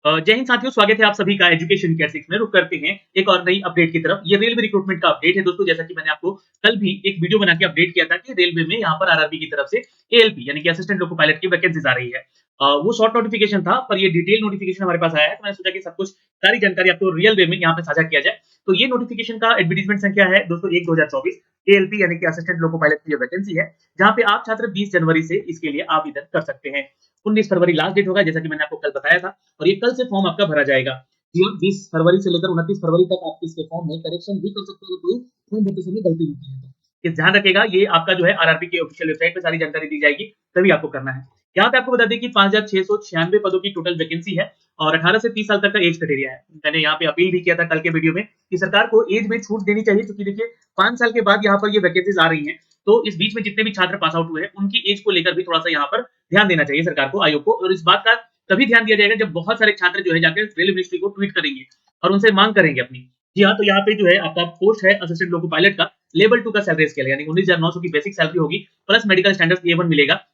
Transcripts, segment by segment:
जय हिंद साथियों, स्वागत है आप सभी का एजुकेशन केयर 6 में। रुक करते हैं एक और नई अपडेट की तरफ। ये रेलवे रिक्रूटमेंट का अपडेट है दोस्तों। जैसा कि मैंने आपको कल भी एक वीडियो बना के अपडेट किया था कि रेलवे में यहाँ पर आरआरबी की तरफ से एएलपी यानी कि असिस्टेंट लोको पायलट की वैकेंसीज आ रही है। वो शॉर्ट नोटिफिकेशन था, पर ये डिटेल नोटिफिकेशन हमारे पास आया है, तो मैंने सोचा कि सब कुछ सारी जानकारी आपको रियल वे में यहाँ पे साझा किया जाए। तो ये नोटिफिकेशन का एडवर्टाइजमेंट संख्या है दोस्तों 1/2024। एएलपी यानी कि असिस्टेंट लोको पायलट की वैकेंसी है, जहाँ पे आप छात्र 20 जनवरी से इसके लिए आवेदन कर सकते हैं। 19 फरवरी लास्ट डेट होगा, जैसा कि मैंने आपको कल बताया था, और ये कल से फॉर्म आपका भरा जाएगा। 20 फरवरी से लेकर 29 फरवरी तक आप इसके फॉर्म में करेक्शन भी कर सकते हो, कोई फॉर्म भरते समय गलती होती है तो ये ध्यान रखेगा। ये आपका जो है आरआरबी के ऑफिशियल वेबसाइट पे सारी जानकारी दी जाएगी, तभी आपको करना है। यहाँ पे आपको बता दें कि 5696 पदों की टोटल वैकेंसी है और 18 से 30 साल तक का एज क्राइटेरिया है। मैंने यहाँ पे अपील भी किया था कल के वीडियो में कि सरकार को एज में छूट देनी चाहिए, क्योंकि देखिए 5 साल के बाद यहाँ पर ये वैकेंसीज आ रही हैं, तो इस बीच में जितने भी छात्र पास आउट हुए हैं उनकी एज को लेकर भी थोड़ा सा यहाँ पर ध्यान देना चाहिए सरकार को, आयोग को। और इस बात का तभी ध्यान दिया जाएगा जब बहुत सारे छात्र जो है जाकर रेलवे मिनिस्ट्री को ट्वीट करेंगे और उनसे मांग करेंगे अपनी। जी हाँ, तो यहाँ पे जो है आपका पोस्ट है असिस्टेंट लोको पायलट का लेवल 2 का सैलरी स्केल, यानी 19,900 की बेसिक सैलरी होगी, प्लस मेडिकल स्टैंडर्ड A1 मिलेगा।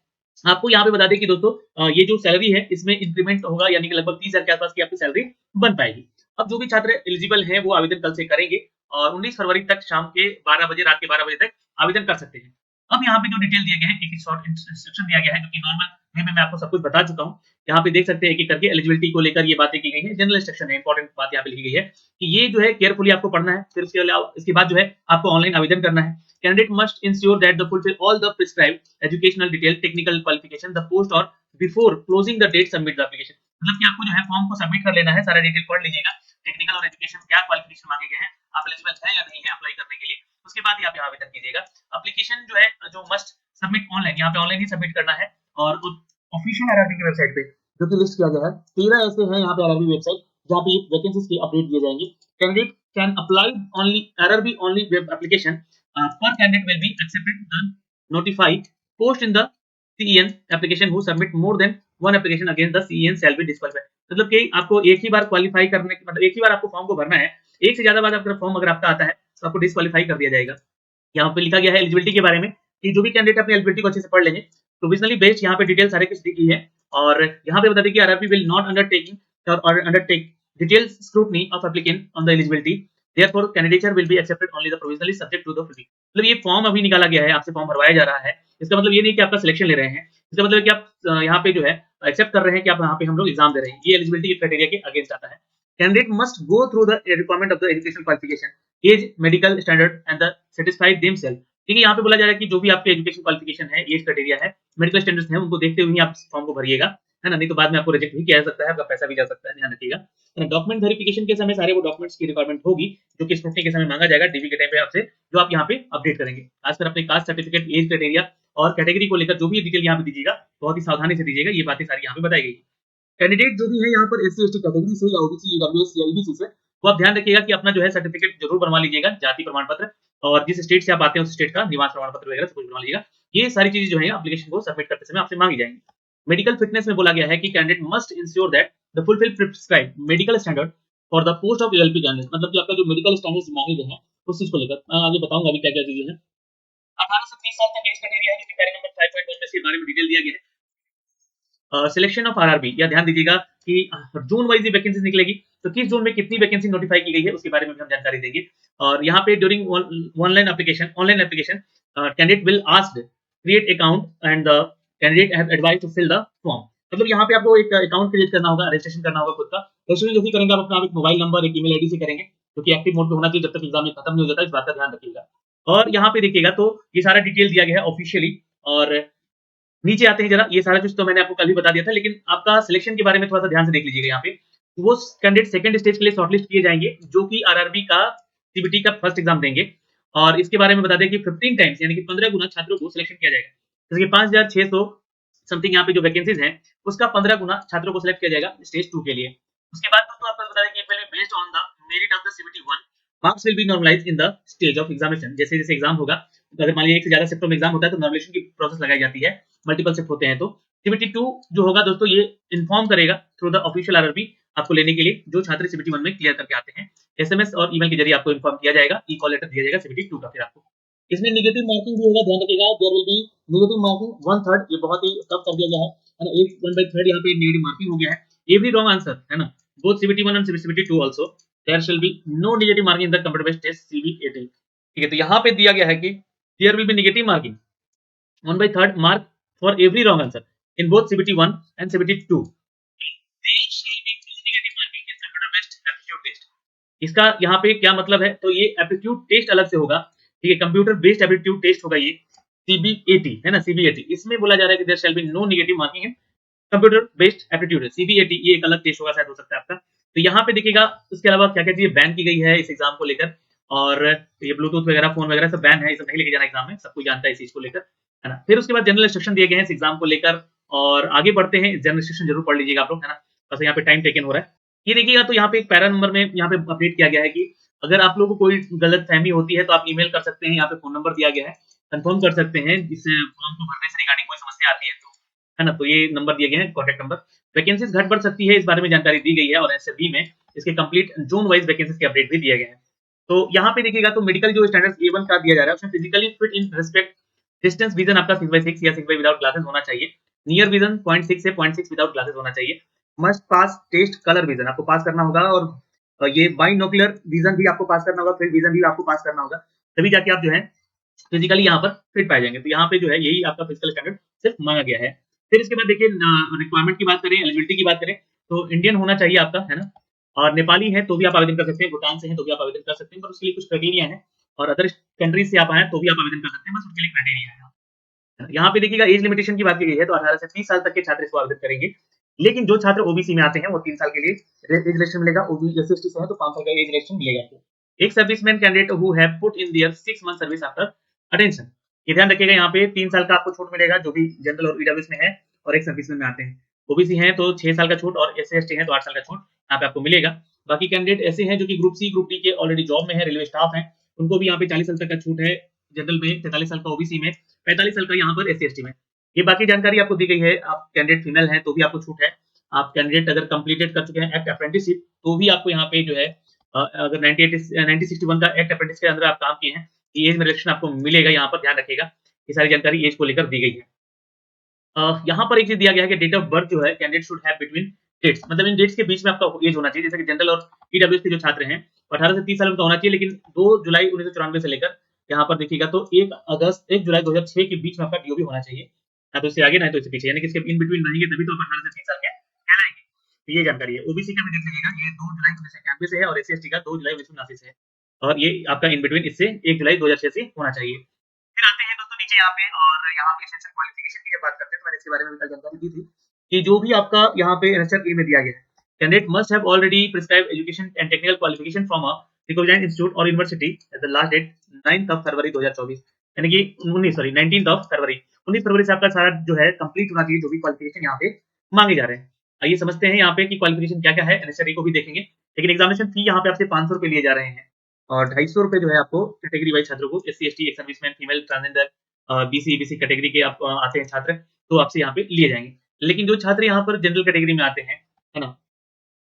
आपको यहाँ पे बता दें कि दोस्तों ये जो सैलरी है इसमें इंक्रीमेंट होगा, यानी कि लगभग 30,000 के आसपास की आपकी सैलरी बन पाएगी। अब जो भी छात्र एलिजिबल हैं वो आवेदन कल से करेंगे और 19 फरवरी तक शाम के 12 बजे, रात के 12 बजे तक आवेदन कर सकते हैं। अब यहाँ पे जो डिटेल दिया गया है, एक शॉर्ट इंस्ट्रक्शन दिया गया है, जो कि नॉर्मल वे में मैं आपको सब कुछ बता चुका हूँ। यहाँ पे देख सकते हैं एक-एक करके एलिजिबिलिटी को लेकर ये बातें की गई हैं। जनरल इंस्ट्रक्शन है, इंपॉर्टेंट बात यहाँ पे लिखी गई है कि ये जो है केयरफुली आपको पढ़ना है। फिर इसके बाद जो है आपको ऑनलाइन आवेदन करना है। Candidate must ensure that the fulfill all the prescribed educational detail, technical qualification, the post और before closing the date submit the application. मतलब कि आपको जो है फॉर्म को सबमिट कर लेना है, सारा डिटेल पढ़ लीजिएगा, टेक्निकल और एजुकेशन क्या क्वालिफिकेशन मांगे गए हैं, आप एलिजिबल है या नहीं है अप्लाई करने के लिए, उसके बाद ही आप यहाँ आवेदन कीजिएगा। एप्लीकेशन जो है जो मस्ट सबमिट ऑनलाइन, यहाँ पे ऑनलाइन ही सबमिट करना है। और ऑफिशियल आरआरबी की वेबसाइट पे जो कि लिस्ट किया गया है 13 ऐसे हैं यहाँ पे आरआरबी वेबसाइट, जहाँ पे वैकेंसीज की अपडेट दिए जाएंगे। Candidate can apply only RRB only web application, per candidate will be accepted the notified post in the CEN application who submit more than one application against the CEN shall be disqualified। मतलब कि आपको एक ही बार qualify करने, मतलब एक ही बार आपको form को भरना है, एक से ज्यादा बार आपका फॉर्म अगर आपका आता है तो आपको डिस्क्वालीफाई कर दिया जाएगा। यहाँ पे लिखा गया है एलिजिबिलिटी के बारे में कि जो भी कैंडिडेट अपनी एलिजिबिलिटी को अच्छे से पढ़ लेंगे, प्रोविजनली बेस्ड यहाँ पे डिटेल सारे कुछ दी गई है। और यहाँ पे बता दें कि आरआरबी विल नॉट अंडरटेकिंग और undertake detail scrutiny of applicant on the eligibility, therefore candidature will be accepted only the provisionally subject to the filling। मतलब ये फॉर्म अभी निकाला गया है, आपसे फॉर्म भरवाया जा रहा है। इसका मतलब ये नहीं कि आपका सिलेक्शन ले रहे हैं, इसका मतलब है कि आप यहाँ पे जो है एक्सेप्ट कर रहे हैं कि आप यहाँ पे हम लोग एग्जाम दे रहे हैं। ये एलिजिबिलिटी क्राइटेरिया के अगेंस्ट आता है। Candidate must go through the requirement of the education qualification, age, medical standard and the satisfied themselves. ठीक है, यहाँ पे बोला जा रहा है कि जो भी आपके एजुकेशन क्वालिफिकेशन है, एज क्राइटेरिया है, मेडिकल स्टैंडर्ड्स हैं, उनको देखते हुए ही आप फॉर्म को भरिएगा, है ना, नहीं तो बाद में आपको रिजेक्ट भी किया जा सकता है, आपका पैसा भी जा सकता है, ध्यान रखिएगा। डॉक्यूमेंट वेरिफिकेशन के समय सारे वो डॉक्यूमेंट्स की रिक्वायरमेंट होगी जो कि स्क्रूटनी के समय मांगा जाएगा डीवी के टाइम पे आपसे, जो आप यहाँ पे अपडेट करेंगे। खासकर अपने कास्ट सर्टिफिकेट, एज क्राइटेरिया और कैटेगरी को लेकर जो भी डिटेल यहाँ पे दीजिएगा, बहुत ही सावधानी से दीजिएगा। ये बातें सारी यहाँ पे बताई गई। कैंडिडेट जो भी है यहाँ पर एससी एसटी कैटेगरी से या ओबीसी ईडब्ल्यूएस या ईबीसी से, वो आप ध्यान रखिएगा कि अपना जो है सर्टिफिकेट जरूर बनवा लीजिएगा, जाति प्रमाण पत्र, और जिस स्टेट से आप आते हैं उस स्टेट का निवास प्रमाण पत्र वगैरह सब कुछ बनवा लीजिएगा। ये सारी चीजें जो है एप्लीकेशन को सबमिट करते समय आपसे मांगी जाएंगी। मेडिकल फिटनेस में बोला गया है कि candidate must ensure that the fulfil prescribed medical standard for the post of LLP candidate. मतलब कि आपका जो मेडिकल स्टैंडर्ड्स मांगे गए हैं उस चीज को लेकर मैं आगे बताऊंगा अभी क्या क्या चीजें हैं। 18 से 30 साल तक एज कैटेगरी है, जिसके पैरे नंबर 5.1 में इसके बारे में डिटेल दिया गया है। सिलेक्शन ऑफ आरआरबी, या ध्यान दीजिएगा कि जोन वाइज वैकेंसीज निकलेगी, तो किस जोन में कितनी वैकेंसी नोटिफाई की गई है उसके बारे में भी हम जानकारी देंगे। और यहाँ पे during online application candidate will asked create account and the candidate have advise to fill the form. मतलब यहाँ पे आपको एक अकाउंट क्रिएट करना होगा, रजिस्ट्रेशन करना होगा खुद का। रजिस्ट्रेशन जैसे करेंगे आप अपना एक मोबाइल नंबर, एक ईमेल आईडी से करेंगे, जो कि एक्टिव मोड पे होना चाहिए जब तक एग्जाम में खत्म नहीं हो जाता, इस बात का ध्यान रखिएगा। और यहाँ पे देखिएगा तो ये सारा डिटेल दिया गया है ऑफिशियली। और नीचे आते हैं जरा, ये सारा कुछ तो मैंने आपको कल भी बता दिया था, लेकिन आपका सिलेक्शन के बारे में थोड़ा सा ध्यान से देख लीजिएगा। यहाँ पे वो कैंडिडेट सेकंड स्टेज के लिए शॉर्टलिस्ट किए जाएंगे, जो कि आरआरबी का सीबीटी का फर्स्ट एग्जाम देंगे। और इसके बारे में बता दें कि 15 टाइम्स यानी कि 15 गुना छात्रों को सिलेक्शन किया जाएगा। जैसे कि 5600 समथिंग यहाँ पे जो वैकेंसीज हैं उसका 15 गुना छात्रों को सिलेक्ट किया जाएगा स्टेज 2 के लिए। उसके बाद दोस्तों आपको बता दें कि it will be based on the merit of the CBT 1, marks will be normalised in the stage of examination. जैसे जैसे एग्जाम होगा, तो अगर मान लीजिए एक से ज्यादा शिफ्टों में एग्जाम होता है तो नॉर्मलाइजेशन की प्रोसेस लगाई जाती है, मल्टीपल शिफ्ट होते हैं तो सीबीटी 2 जो होगा दोस्तों ये इन्फॉर्म करेगा थ्रू द ऑफिशियल आरआरबी आपको लेने के लिए, जो छात्र सीबीटी 1 में क्लियर करके आते हैं। एसएमएस और ईमेल के जरिए आपको इन्फॉर्म किया जाएगा, ई कॉल लेटर दिया जाएगा सीबीटी 2 का। फिर आपको इसमें नेगेटिव मार्किंग भी होगा, ध्यान रखिएगा। There will be negative marking 1/3, ये बहुत ही टफ कर दिया गया है ना, 1/3 यहाँ पे नेगेटिव मार्किंग हो गया है। एवरी रॉन्ग आंसर, है ना, both CBT1 and CBT2 also there shall be no negative marking in the computer based test CBAT। ठीक है, तो यहाँ पे दिया गया है कि there will be negative marking 1/3 mark for every wrong answer in both CBT1 and CBT2। There shall be no negative marking in computer based aptitude test। इसका यहाँ पे क्या मतलब है, तो ये एप्टीट्यूड टेस्ट अलग से होगा, ठीक है, कंप्यूटर बेस्ड एप्टीट्यूड टेस्ट होगा ये सीबीएटी है ना, सीबीएटी। इसमें बोला जा रहा है कि there shall be no negative marking in computer based aptitude है, सीबीएटी ये एक अलग टेस्ट होगा, शायद हो सकता है आपका। तो यहाँ पे देखिएगा उसके अलावा क्या क्या चीजें बैन की गई है इस एग्जाम को लेकर, और ये ब्लूटूथ वगैरह फोन वगैरह सब बैन है, ये सब नहीं लेके जाना एग्जाम में, सब कोई जानता है इस चीज को लेकर, है ना। फिर उसके बाद जनरल इंस्ट्रक्शन दिए गए हैं इस एग्जाम को लेकर, और आगे बढ़ते हैं, जनरल इंस्ट्रक्शन जरूर पढ़ लीजिएगा आप लोग, है ना, बस यहाँ पे टाइम टेकन हो रहा है। ये देखिएगा तो यहाँ पे एक पैरा नंबर में यहाँ पे अपडेट किया गया है कि अगर आप लोगों को कोई गलत फहमी होती है तो आप ईमेल कर सकते हैं, यहाँ पे फोन नंबर दिया गया है, कंफर्म कर सकते हैं इस फॉर्म को भरने से रिगार्डिंग कोई समस्या आती है तो, है ना। तो ये नंबर दिए गए हैं, कॉन्टैक्ट नंबर। वैकेंसीज घट बढ़ सकती है, इस बारे में जानकारी दी गई है, और एसएबी में इसके कंप्लीट जोन वाइज वैकेंसीज के अपडेट भी दिए गए हैं। तो यहाँ पे देखिएगा तो मेडिकल जो स्टैंडर्ड A1 का दिया जा रहा है उसमें physically fit in respect distance vision आपका 6/6 या 6 विदाउट ग्लासेस होना चाहिए, नियर विजन 0.6 से 0.6 विदाउट ग्लासेस होना चाहिए, must pass test colour vision आपको पास करना होगा, और ये बाइनोकुलर विजन भी आपको पास करना होगा, फील्ड विजन भी आपको पास करना होगा, तभी जाके आप जो है फिजिकली यहाँ पर फिट पाए जाएंगे। तो यहाँ पे जो है यही आपका फिजिकल स्टैंडर्ड सिर्फ मांगा गया है। फिर इसके बाद देखिए रिक्वायरमेंट की बात करें, एलिजिबिलिटी की बात करें, तो इंडियन होना चाहिए आपका, है ना, और नेपाली है तो भी आप आवेदन कर सकते हैं, भूटान से हैं तो भी आप आवेदन कर सकते हैं, पर उसके लिए कुछ क्राइटेरिया है, और अदर कंट्रीज से आप आए तो भी आप आवेदन कर सकते हैं, बस उसके लिए क्राइटेरिया है। यहाँ पे देखिएगा एज लिमिटेशन की बात की गई है, तो 18 से 30 साल तक के छात्र इसको आवेदन करेंगे, लेकिन जो छात्र ओबीसी में आते हैं वो 3 साल के लिए एज रिलेक्शन मिलेगा, ओबीसी एससी से है तो 5 साल का एज रिलेक्शन मिलेगा आपको। एक serviceman candidate who have put in their 6 month service after attention, ये ध्यान रखिएगा, यहाँ पे 3 साल का आपको छूट मिलेगा जो भी जनरल और ईडब्ल्यूएस में है और एक सर्विसमैन में आते हैं। ओबीसी हैं तो 6 साल का छूट, और एससी एसटी हैं तो 8 साल का छूट यहाँ पे आपको मिलेगा। बाकी कैंडिडेट ऐसे हैं जो कि ग्रुप सी ग्रुप डी के ऑलरेडी जॉब में है, रेलवे स्टाफ है, उनको भी यहाँ पे 40 साल तक का छूट है जनरल में, 43 साल का ओबीसी में, 45 साल का यहाँ पर एससी एसटी में। ये बाकी जानकारी आपको दी गई है। आप कैंडिडेट फीमेल हैं तो भी आपको छूट है, आप कैंडिडेट अगर कंप्लीटेड कर चुके हैं एक्ट अप्रेंटिसशिप तो भी आपको यहाँ पे जो है अगर 1961 का एक्ट अप्रेंटिस के अंदर आप काम किए हैं, एज में रिलेक्शन आपको मिलेगा, यहाँ पर ध्यान रखिएगा। ये सारी जानकारी एज को लेकर दी गई है। यहाँ पर एक चीज दिया गया है कि डेट ऑफ बर्थ जो है candidate should have between dates, मतलब इन डेट्स के बीच में आपका एज होना चाहिए, जैसे कि जनरल और ईडब्ल्यूएस के जो छात्र हैं 18 से 30 साल का होना चाहिए, लेकिन 2 जुलाई 1994 से लेकर यहाँ पर देखिएगा तो 1 जुलाई 2006 के बीच में आपका डीओ भी होना चाहिए, ना तो इससे आगे ना तो इससे पीछे, यानी कि इसके इन बिटवीन रहेंगे तभी तो आप 18 से 30 साल के कहलाएंगे। तो ये जानकारी है। ओबीसी का भी देख लीजिएगा, ये 2 जुलाई 1991 से है, और एससी एसटी का 2 जुलाई 1979 से है, और ये आपका इन बिटवीन इससे 1 जुलाई 2006 से होना चाहिए। फिर आते हैं दोस्तों नीचे यहाँ पे, और यहाँ पे एसेंशियल क्वालिफिकेशन की जब बात करते हैं तो मैंने इसके बारे में भी कल जानकारी दी थी कि जो भी आपका यहाँ पे एनएसएल ए में दिया गया है, candidate must have already prescribe education and technical qualification from a recognised institute और university at the last date 9 February 2024, यानी कि 19 फरवरी 19 फरवरी से आपका सारा जो है कंप्लीट होना चाहिए, जो भी क्वालिफिकेशन यहाँ पे मांगे जा रहे हैं। आइए समझते हैं यहाँ पे कि क्वालिफिकेशन क्या क्या है, एनएसआर को भी देखेंगे, लेकिन एग्जामिनेशन फी यहाँ पे आपसे 500 रुपए लिए जा रहे हैं, और 250 रुपए जो है आपको कैटेगरी वाइज छात्रों को, SC ST, ex serviceman, female, transgender, BC EBC category के आप आते हैं छात्र, तो आपसे यहाँ पे लिए जाएंगे। लेकिन जो छात्र यहाँ पर जनरल कैटेगरी में आते हैं, है ना,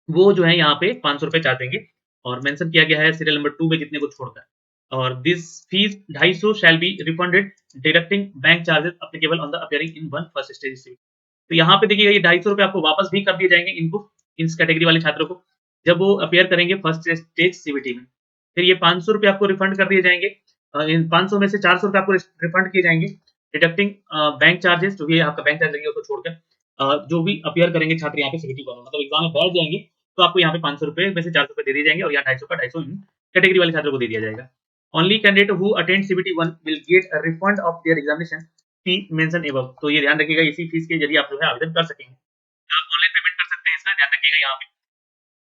वो जो है यहाँ पे 500 रुपए चार्ज देंगे, और मेंशन किया गया है सीरियल नंबर 2 में जितने को छोड़कर, और this fees 250 shall be refunded deducting bank charges applicable on the appearing in one first stage seat. तो यहाँ पे देखिएगा ये 250 रुपए आपको वापस भी कर दिए जाएंगे इनको, इस कैटेगरी वाले छात्रों को, जब वो अपीयर करेंगे फर्स्ट स्टेज सीबीटी में। फिर ये 500 रुपए आपको रिफंड कर दिए जाएंगे, इन 500 में से 400 रुपए आपको रिफंड किए जाएंगे, डिडक्टिंग बैंक चार्जेस, जो भी आपका बैंक चार्ज लगेगा उसको छोड़कर, जो भी अपीयर करेंगे छात्र यहाँ पे सीबीटी को, मतलब एग्जाम में बैठ जाएंगे तो आपको यहाँ पे 500 रुपए में से 400 रुपए दे दिए जाएंगे, और यहाँ 250 का 250 इन कैटेगरी वाले छात्रों को दे दिया जाएगा। Only candidate who attend CBT 1 will get a refund of their examination fee mention above. तो ये ध्यान रखिएगा, इसी फीस के जरिए आप जो है आवेदन कर सकेंगे, आप ऑनलाइन पेमेंट कर सकते हैं, इसका ध्यान रखिएगा। यहाँ पे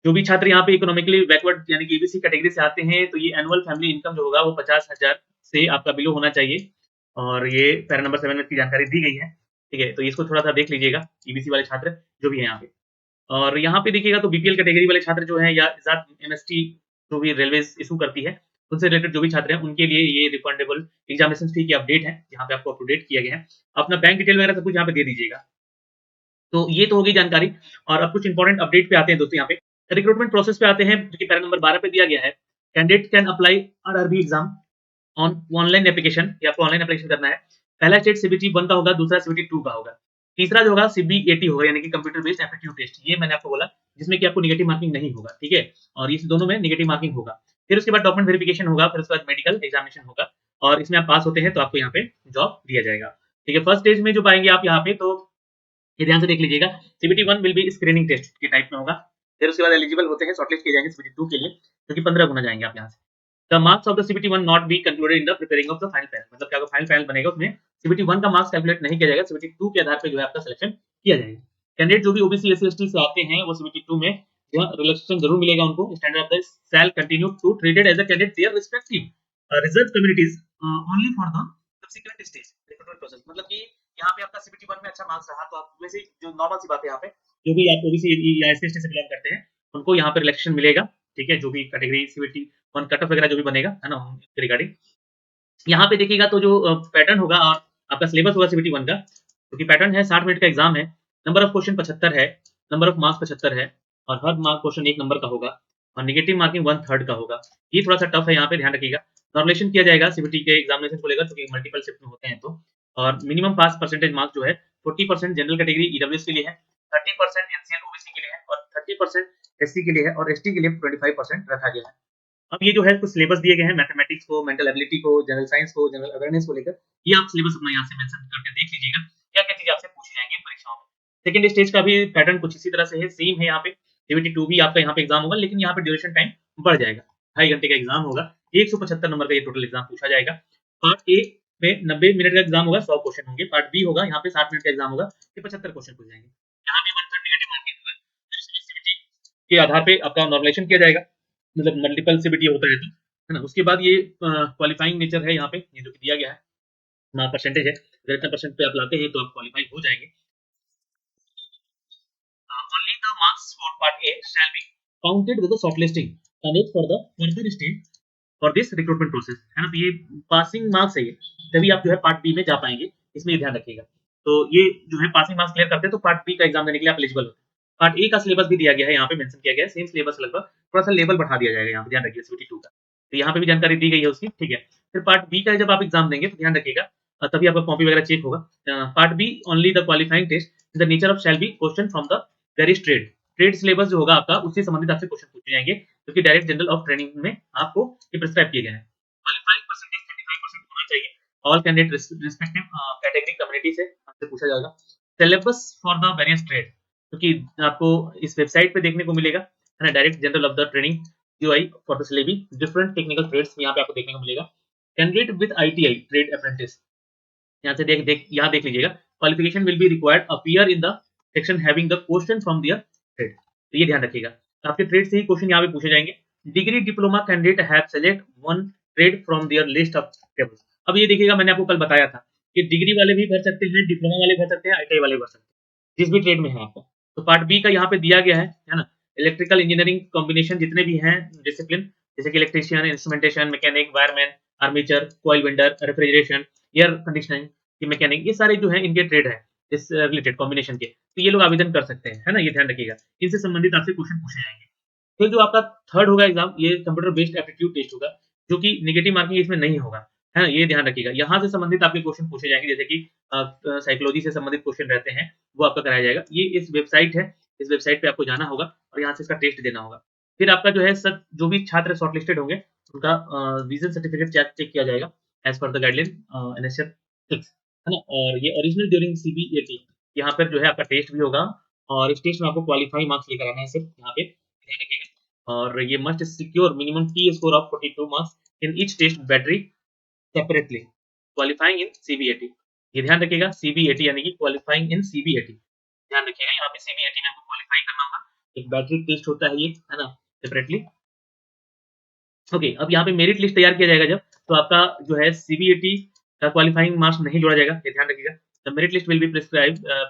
जो भी छात्र यहाँ पे इकोनॉमिकली बैकवर्ड यानी कि ईबीसी कैटेगरी से आते हैं, तो ये एनुअल फैमिली इनकम जो होगा वो 50,000 से आपका बिलो होना चाहिए, और ये पैरा नंबर 7 में इसकी जानकारी दी गई है, ठीक है। तो इसको थोड़ा सा देख लीजिएगा, ईबीसी वाले छात्र जो भी है यहाँ पे। और यहाँ पे देखिएगा तो बीपीएल कैटेगरी वाले छात्र जो हैं, या इजात एमएसटी जो भी रेलवे इशू करती है, उनसे रिलेटेड जो भी छात्र हैं उनके लिए ये रिफंडेबल एग्जामिनेशन फी की अपडेट है, यहाँ पे आपको अप टू डेट किया गया है। अपना बैंक डिटेल वगैरह सब कुछ यहाँ पे दे दीजिएगा। तो ये तो हो गई जानकारी, और अब कुछ इंपॉर्टेंट अपडेट पे आते हैं दोस्तों। यहाँ पे रिक्रूटमेंट प्रोसेस पे आते हैं, जो कि पैरा नंबर 12 पे दिया गया है। Candidate can apply RRB exam on online application, या आपको ऑनलाइन एप्लीकेशन करना है। पहला स्टेज सीबीटी 1 का होगा, दूसरा सीबीटी 2 का होगा। तीसरा जो होगा सीबीएटी होगा, यानी कि कंप्यूटर बेस्ड एप्टीट्यूड टेस्ट। ये मैंने आपको बोला, जिसमें कि आपको नेगेटिव मार्किंग नहीं होगा, ठीक है? और इस दोनों में नेगेटिव मार्किंग होगा। फिर उसके बाद डॉक्यूमेंट वेरिफिकेशन होगा, फिर उसके बाद मेडिकल एग्जामिनेशन होगा, और इसमें आप पास होते हैं तो आपको यहाँ पे जॉब दिया जाएगा, ठीक है? फर्स्ट स्टेज में जो पाएंगे आप यहाँ पे, तो ये ध्यान से देख लीजिएगा, CBT 1 will be screening test के टाइप में होगा। फिर उसके बाद एलिजिबल होते हैं, शॉर्टलिस्ट किए जाएंगे सीबीटी 2 के लिए, क्योंकि 15 गुना जाएंगे आप यहाँ से। The marks of the CBT 1 not be concluded in the preparing of the final panel, मतलब क्या फाइनल पैनल बनेगा उसमें सीबीटी 1 का मार्क्स कैलकुलेट नहीं किया जाएगा, सीबीटी 2 के आधार पे जो है आपका सिलेक्शन किया जाएगा। कैंडिडेट जो भी ओबीसी एससी एसटी से आते हैं वो सीबीटी 2 में रिलैक्सेशन जरूर मिलेगा उनको। Standard of the shall continue to treated as a candidate their respective reserve communities only for the subsequent stage recruitment process, मतलब कि यहाँ पे आपका सीबीटी 1 में अच्छा मार्क्स रहा तो आप वैसे जो नॉर्मल सी बात है, यहाँ पे जो भी आप ओबीसी या एससी एसटी से बिलोंग करते हैं उनको यहाँ पे रिलैक्सेशन मिलेगा, ठीक है? जो भी कैटेगरी सीबीटी 1 कट ऑफ वगैरह जो भी बनेगा, है ना, उनके रिगार्डिंग यहाँ पे देखिएगा तो जो पैटर्न होगा और आपका सिलेबस होगा सीबीटी 1 का, क्योंकि पैटर्न है 60 मिनट का एग्जाम है, नंबर ऑफ क्वेश्चन 75 है, नंबर ऑफ मार्क्स 75 है, और हर मार्क क्वेश्चन 1 नंबर का होगा, और नेगेटिव मार्किंग 1/3 का होगा। ये थोड़ा सा टफ है, यहाँ पे ध्यान रखिएगा। नॉर्मलेशन किया जाएगा सीबीटी के एग्जामिनेशन को लेकर, क्योंकि मल्टीपल शिफ्ट में होते हैं तो, और मिनिमम पास परसेंटेज मार्क्स जो है 40% जनरल कैटेगरी ईडब्ल्यूएस के लिए है, 30% एनसीएल ओबीसी के लिए है, और 30% एससी के लिए है, और एसटी के लिए 25% रखा गया है। अब ये जो है कुछ सिलेबस दिए गए हैं, मैथमेटिक्स को, मेंटल एबिलिटी को, जनरल साइंस को, जनरल अवेयरनेस को लेकर, ये आप सिलेबस अपना यहाँ से मेंशन करके देख लीजिएगा क्या-क्या चीजें आपसे पूछी जाएंगी परीक्षाओं में। सेकंड स्टेज का भी पैटर्न कुछ इसी तरह से है, सेम है यहाँ पे। सीबीटी 2 भी आपका यहाँ पे एग्जाम होगा, लेकिन यहाँ पे ड्यूरेशन टाइम बढ़ जाएगा, 2.5 घंटे का एग्जाम होगा, 175 नंबर का ये टोटल एग्जाम पूछा जाएगा। पार्ट ए में 90 मिनट का एग्जाम होगा, 100 क्वेश्चन होंगे। पार्ट बी होगा, यहाँ पे 60 मिनट का एग्जाम होगा, ये 75 क्वेश्चन पूछ जाएंगे। यहाँ पे 1/3 नेगेटिव मार्किंग होगा, सीबीटी के आधार पे आपका नॉर्मलाइजेशन किया जाएगा, मतलब मल्टीपल सीबीटी होता है तो, है ना? उसके बाद ये क्वालिफाइंग नेचर है, यहाँ पे ये जो दिया गया है ना परसेंटेज है, अगर इतना परसेंट पे आप लाते हैं तो आप क्वालिफाई हो जाएंगे। Only the marks for part A shall be counted with the shortlisting candidate for the further stage for this recruitment process, है ना? तो ये पासिंग मार्क्स है, ये तभी आप जो है पार्ट बी में जा पाएंगे, इसमें ये ध्यान रखिएगा। तो ये जो है पासिंग मार्क्स क्लियर करते हैं तो पार्ट बी का एग्जाम देने के लिए आप एलिजिबल होते हैं। पार्ट ए का सिलेबस भी दिया गया है, यहाँ पे मेंशन किया गया है, सेम सिलेबस लगभग, थोड़ा सा लेवल बढ़ा दिया जाएगा, यहाँ पे ध्यान रखिए सीबीटी 2 का। तो यहाँ पे भी जानकारी दी गई है उसकी, ठीक है? फिर पार्ट बी का जब आप एग्जाम देंगे तो ध्यान रखिएगा, तभी आपका कॉपी वगैरह चेक होगा। Part B only the qualifying test the nature of shall be question from the various trade, trade syllabus जो होगा आपका उससे संबंधित आपसे क्वेश्चन पूछे जाएंगे, क्योंकि डायरेक्ट जनरल ऑफ ट्रेनिंग में आपको ये प्रिस्क्राइब किए गए हैं। क्वालिफाइंग परसेंटेज 35% होना चाहिए, all candidate respective category community से आपसे पूछा जाएगा। Syllabus for the various trade, क्योंकि आपको इस वेबसाइट पे देखने को मिलेगा, है ना, direct general of the training UI for the syllabi different technical trades यहाँ पे आपको देखने को मिलेगा। Candidate with ITI trade apprentice, यहाँ से देख देख यहाँ देख लीजिएगा, qualification will be required appear in the section having the question from their trade, तो ये ध्यान रखिएगा, आपके ट्रेड से ही क्वेश्चन यहाँ पे पूछे जाएंगे। Degree diploma candidate have select one trade from their list of tables. अब ये देखिएगा, मैंने आपको कल बताया था कि डिग्री वाले भी भर सकते हैं, डिप्लोमा वाले भर सकते हैं, आईटीआई वाले भर सकते हैं, जिस भी ट्रेड में है आपका। तो पार्ट बी का यहाँ पे दिया गया है ना? इलेक्ट्रिकल इंजीनियरिंग कॉम्बिनेशन जितने भी हैं डिसिप्लिन, जैसे कि electrician, instrumentation, mechanic, wireman, armature, coil vendor, refrigeration, air conditioning, ये मैकेनिक, ये सारे जो है इनके ट्रेड है इस रिलेटेड कॉम्बिनेशन के, तो ये लोग आवेदन कर सकते हैं, है ना? ये ध्यान रखिएगा, इनसे संबंधित आपसे क्वेश्चन पूछे जाएंगे। फिर जो आपका थर्ड होगा एग्जाम, ये कंप्यूटर बेस्ड एप्टीट्यूड टेस्ट होगा, जो कि नेगेटिव मार्किंग इसमें नहीं होगा, है ना? ये ध्यान रखिएगा, यहाँ से संबंधित आपके क्वेश्चन पूछे जाएंगे, जैसे कि साइकोलॉजी से संबंधित क्वेश्चन रहते हैं, वो आपका कराया जाएगा। ये इस वेबसाइट है, इस वेबसाइट पे आपको जाना होगा और यहाँ से इसका टेस्ट देना होगा। फिर आपका जो है सब जो भी छात्र शॉर्टलिस्टेड होंगे उनका विजन सर्टिफिकेट चेक किया जाएगा as per the guideline NSF 6, है ना? और ये ओरिजिनल ड्यूरिंग सीबीएटी, यहाँ पर जो है आपका टेस्ट भी होगा, और इस टेस्ट में आपको क्वालिफाई मार्क्स लेकर आना है सिर्फ, यहाँ पे ध्यान रखिएगा। और ये must secure minimum T score of 42 marks in each test battery separately qualifying in CBAT, ये ध्यान रखिएगा, सीबीएटी यानी कि क्वालिफाइंग इन सीबीएटी, ध्यान रखिएगा, यहाँ पे सीबीएटी में आपको क्वालिफाई करना होगा, एक बैटरी टेस्ट होता है ये, है ना, सेपरेटली। ओके, अब यहाँ पे मेरिट लिस्ट तैयार किया जाएगा जब, तो आपका जो है सीबीएटी का क्वालिफाइंग मार्क्स नहीं जोड़ा जाएगा, ये ध्यान रखिएगा। The merit list will be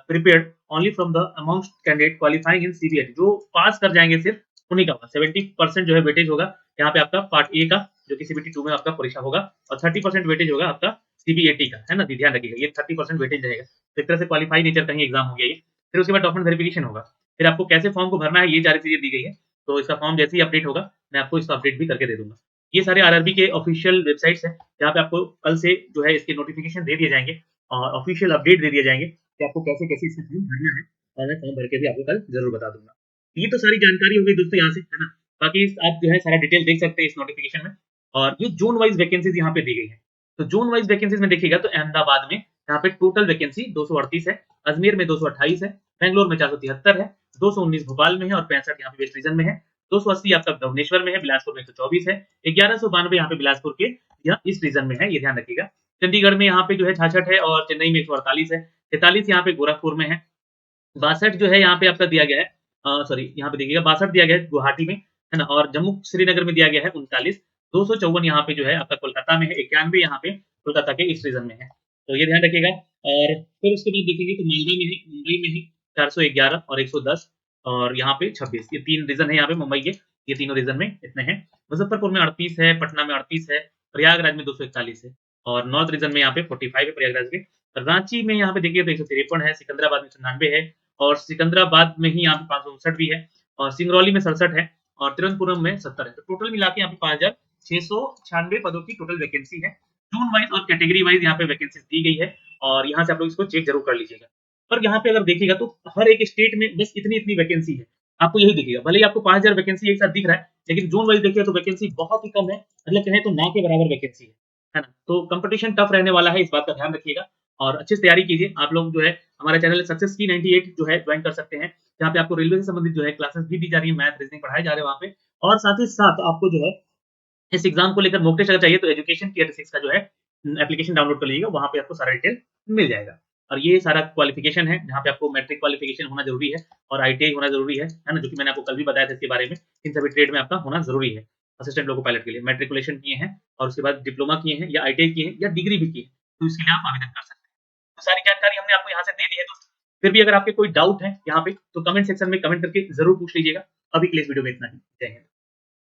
prepared only from the amount candidate qualifying in CBAT, जो पास कर जाएंगे सिर्फ उन्हीं का होगा। 70% जो है वेटेज होगा यहाँ पे आपका पार्ट ए का, जो कि सीबीटी 2 में आपका परीक्षा होगा, और 30% वेटेज होगा आपका सीबीएटी का, है ना? ध्यान रखिएगा, ये 30% वेटेज रहेगा, तो एक तरह से क्वालिफाई नेचर का ही एग्जाम हो गया ये। फिर उसके बाद डॉक्यूमेंट वेरिफिकेशन होगा, फिर आपको कैसे फॉर्म को भरना है ये सारी चीजें दी गई है, तो इसका फॉर्म जैसे ही अपडेट होगा मैं आपको इसका अपडेट भी करके दे दूंगा। ये सारे आरआरबी के ऑफिशियल वेबसाइट्स हैं, जहाँ पे आपको कल से जो है इसके नोटिफिकेशन दे दिए जाएंगे और ऑफिशियल अपडेट दे दिए जाएंगे, कि आपको कैसे-कैसे इसमें फॉर्म भरना है और मैं फॉर्म भर के भी आपको कल ज़रूर बता दूँगा। ये तो सारी जानकारी हो गई दोस्तों यहाँ से, है ना? बाकी आप जो है सारा डिटेल देख सकते हैं इस नोटिफ़िकेशन में और ये ज़ोन वाइज़ वैकेंसीज़ यहाँ पे दी गई हैं। तो ज़ोन वाइज़ वैकेंसीज़ में देखिएगा तो अहमदाबाद में यहाँ पे टोटल वैकेंसी 238 है, अजमेर में 228 है, बैंगलोर में 473 है, 219 भोपाल में है और 65 यहाँ पे वेस्ट रीजन में है, 280 आपका भुवनेश्वर में है, बिलासपुर में 124 है, 1192 यहाँ पे बिलासपुर के या ईस्ट रीजन में है, ये ध्यान रखिएगा। चंडीगढ़ में यहाँ पे जो है 66 है और चेन्नई में 148 है, 43 यहाँ पे गोरखपुर में है, 62 जो है यहाँ पे आपका दिया गया है सॉरी यहाँ पे देखिएगा 62 दिया गया है गुवाहाटी में, है ना? और जम्मू श्रीनगर में दिया गया है 39, 254 यहाँ पे जो है आपका कोलकाता में है, 91 यहाँ पे कोलकाता के ईस्ट रीजन में है। तो ये ध्यान रखिएगा और फिर उसके बाद देखेंगे तो मालवा में है, मुंबई में है 411 और 110 और यहाँ पे 26 ये 3 रीजन है यहाँ पे मुंबई के, ये तीनों रीजन में इतने हैं। मुजफ्फरपुर में 38 है, पटना में 38 है, प्रयागराज में 241 है और नॉर्थ रीजन में यहाँ पे 45 है प्रयागराज के। रांची में यहाँ पे देखिए तो 153 है, सिकंदराबाद में 99 है और सिकंदराबाद में ही यहाँ पे 559 भी है और सिंगरौली में 67 है और तिरुवनंतपुरम में 70 है। तो टोटल मिला के यहाँ पे 5696 पदों की टोटल वैकेंसी है। ज़ोन वाइज़ और कैटेगरी वाइज़ यहाँ पे वैकेंसीज़ दी गई है और यहाँ से आप लोग इसको चेक ज़रूर कर लीजिएगा। पर यहाँ पे अगर देखिएगा तो हर एक स्टेट में बस इतनी-इतनी वैकेंसी है। आपको यही दिखेगा। भले ही आपको 5000 वैकेंसी एक साथ दिख रहा है, लेकिन ज़ोन वाइज़ देखिए तो वैकेंसी बहुत ही कम है। मतलब कहें तो ना के बराबर वैकेंसी है ना? तो कॉम्पिटिशन टफ रहने वाला है, इस बात का ध्यान रखिएगा और अच्छे से तैयारी कीजिए। आप लोग जो है हमारा चैनल सक्सेस की 98 जो है ज्वाइन कर सकते हैं। जहाँ पे आपको रेलवे से संबंधित जो है क्लासेस भी दी जा रही है, मैथ, रीजनिंग पढ़ाए जा रहे हैं वहाँ पे और साथ ही साथ आपको जो है इस एग्ज़ाम को लेकर मॉक टेस्ट अगर चाहिए तो एजुकेशन केयर 6 का जो है एप्लीकेशन डाउनलोड कर लीजिएगा, वहाँ पे आपको सारा डिटेल मिल जाएगा। और ये सारा क्वालिफ़िकेशन है, जहाँ पे आपको मैट्रिक क्वालिफ़िकेशन होना ज़रूरी है और आईटीआई होना ज़रूरी है ना? जो कि मैंने आपको कल भी बताया था इसके बारे में, इन सभी ट्रेड में आपका होना ज़रूरी है। असिस्टेंट लोको पायलट के लिए मैट्रिकुलेशन किए हैं और उसके बाद डिप्लोमा किए हैं या आईटीआई किए हैं या डिग्री भी की है, तो इसके लिए आप आवेदन कर सकते हैं। तो सारी जानकारी हमने आपको यहाँ से दे दी है दोस्तों। फिर भी अगर आपके कोई डाउट है यहाँ पे, तो कमेंट सेक्शन में कमेंट करके ज़रूर पूछ लीजिएगा। अभी के लिए इस वीडियो में इतना ही। जय हिंद।